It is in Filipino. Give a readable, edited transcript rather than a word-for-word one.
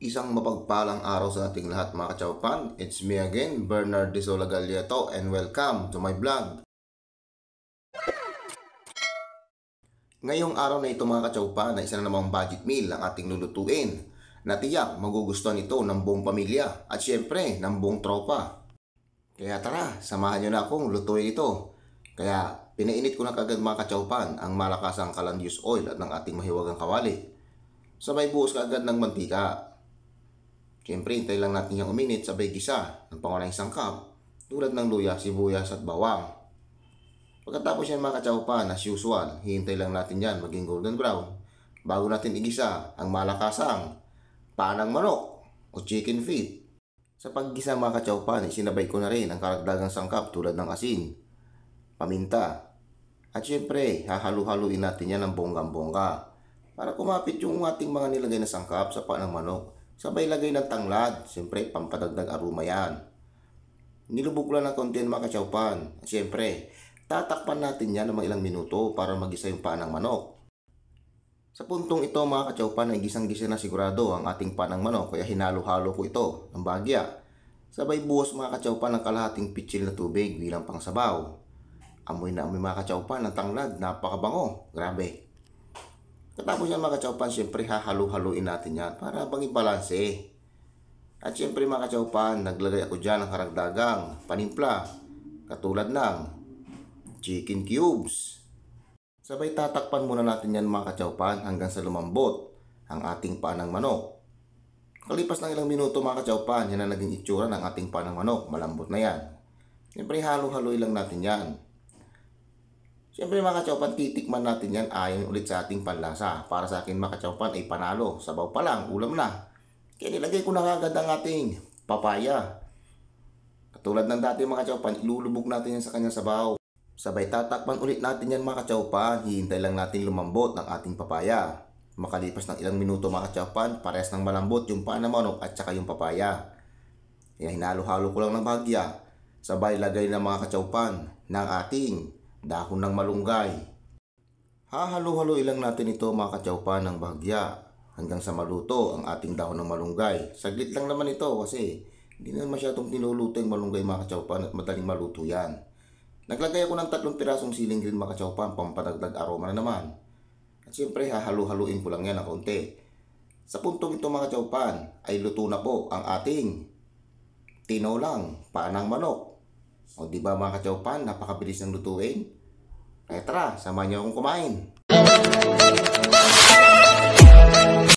Isang mapagpalang araw sa ating lahat mga kachaupan. It's me again, Bernard De Sola Galleto, and welcome to my vlog. Ngayong araw na ito mga kachaupan na isa na namang budget meal ang ating lulutuin na tiyak magugustuhan ito ng buong pamilya at syempre ng buong tropa. Kaya tara, samahan nyo na akong lutuin ito. Kaya pinainit ko na kagad mga kachaupan ang malakasang calandius oil at ng ating mahiwagang kawali. Sabay buhos kaagad ng mantika. Siyempre, hintay lang natin yung uminit, sabay gisa ng pangunahing sangkap tulad ng luya, sibuyas at bawang. Pagkatapos yan mga kachaupan, as usual, hihintay lang natin yan maging golden brown bago natin igisa ang malakasang panang manok o chicken feet. Sa paggisa mga kachaupan, isinabay ko na rin ang karagdagang sangkap tulad ng asin, paminta, at siyempre, hahalu-haluin natin yan ng bonggang-bongga para kumapit yung ating mga nilagay na sangkap sa panang manok. Sabay lagay ng tanglad, siyempre pampadagdag aroma yan. Nilubog ko lang ng konti mga kachaupan. Siyempre, tatakpan natin yan ng mga ilang minuto para magisa yung panang manok. Sa puntong ito mga kachaupan ay gisang-gisa na sigurado ang ating panang manok, kaya hinalo-halo ko ito ng bagya. Sabay buhos mga kachaupan ng kalahating pitsil na tubig bilang pangsabaw. Amoy na amoy mga kachaupan ng tanglad, napakabango, grabe. Katapos yan mga kachaupan, siyempre hahalu-haluin natin yan para bang ibalanse. At siyempre mga kachaupan, naglagay ako dyan ng karagdagang panimpla katulad ng chicken cubes. Sabay tatakpan muna natin yan mga kachaupan hanggang sa lumambot ang ating panang manok. Kalipas ng ilang minuto mga kachaupan, yan ang naging itsura ng ating panang manok, malambot na yan. Siyempre halu-haluin lang natin yan. Siyempre mga kachaupan, titikman natin yan ayon ulit sa ating panlasa. Para sa akin mga kachaupan ay panalo, sabaw pa lang, ulam na. Kaya nilagay ko na agad ang ating papaya. Katulad ng dati mga kachaupan, ilulubog natin yan sa kanyang sabaw. Sabay tatakpan ulit natin yan mga kachaupan, hihintay lang natin lumambot ng ating papaya. Makalipas ng ilang minuto mga kachaupan, parehas ng malambot yung panang manok at saka yung papaya. Kaya hinalo-halo ko lang ng bahagya. Sabay lagay na mga kachaupan ng ating dahon ng malunggay. Hahalu-haluin lang natin ito mga kachaupan ng bahagya hanggang sa maluto ang ating dahon ng malunggay. Saglit lang naman ito kasi hindi na masyadong tinuluto yung malunggay mga kachaupan at madaling maluto yan. Naglagay ako ng 3 pirasong siling green mga kachaupan, pampadagdag aroma na naman. At siyempre hahalu-haluin ko lang yan ng konti. Sa puntong ito mga kachaupan ay luto na po ang ating tinolang panang manok. O diba mga kachaupan, napakabilis ng lutuin? Kaya tara, samahan niyo akong kumain.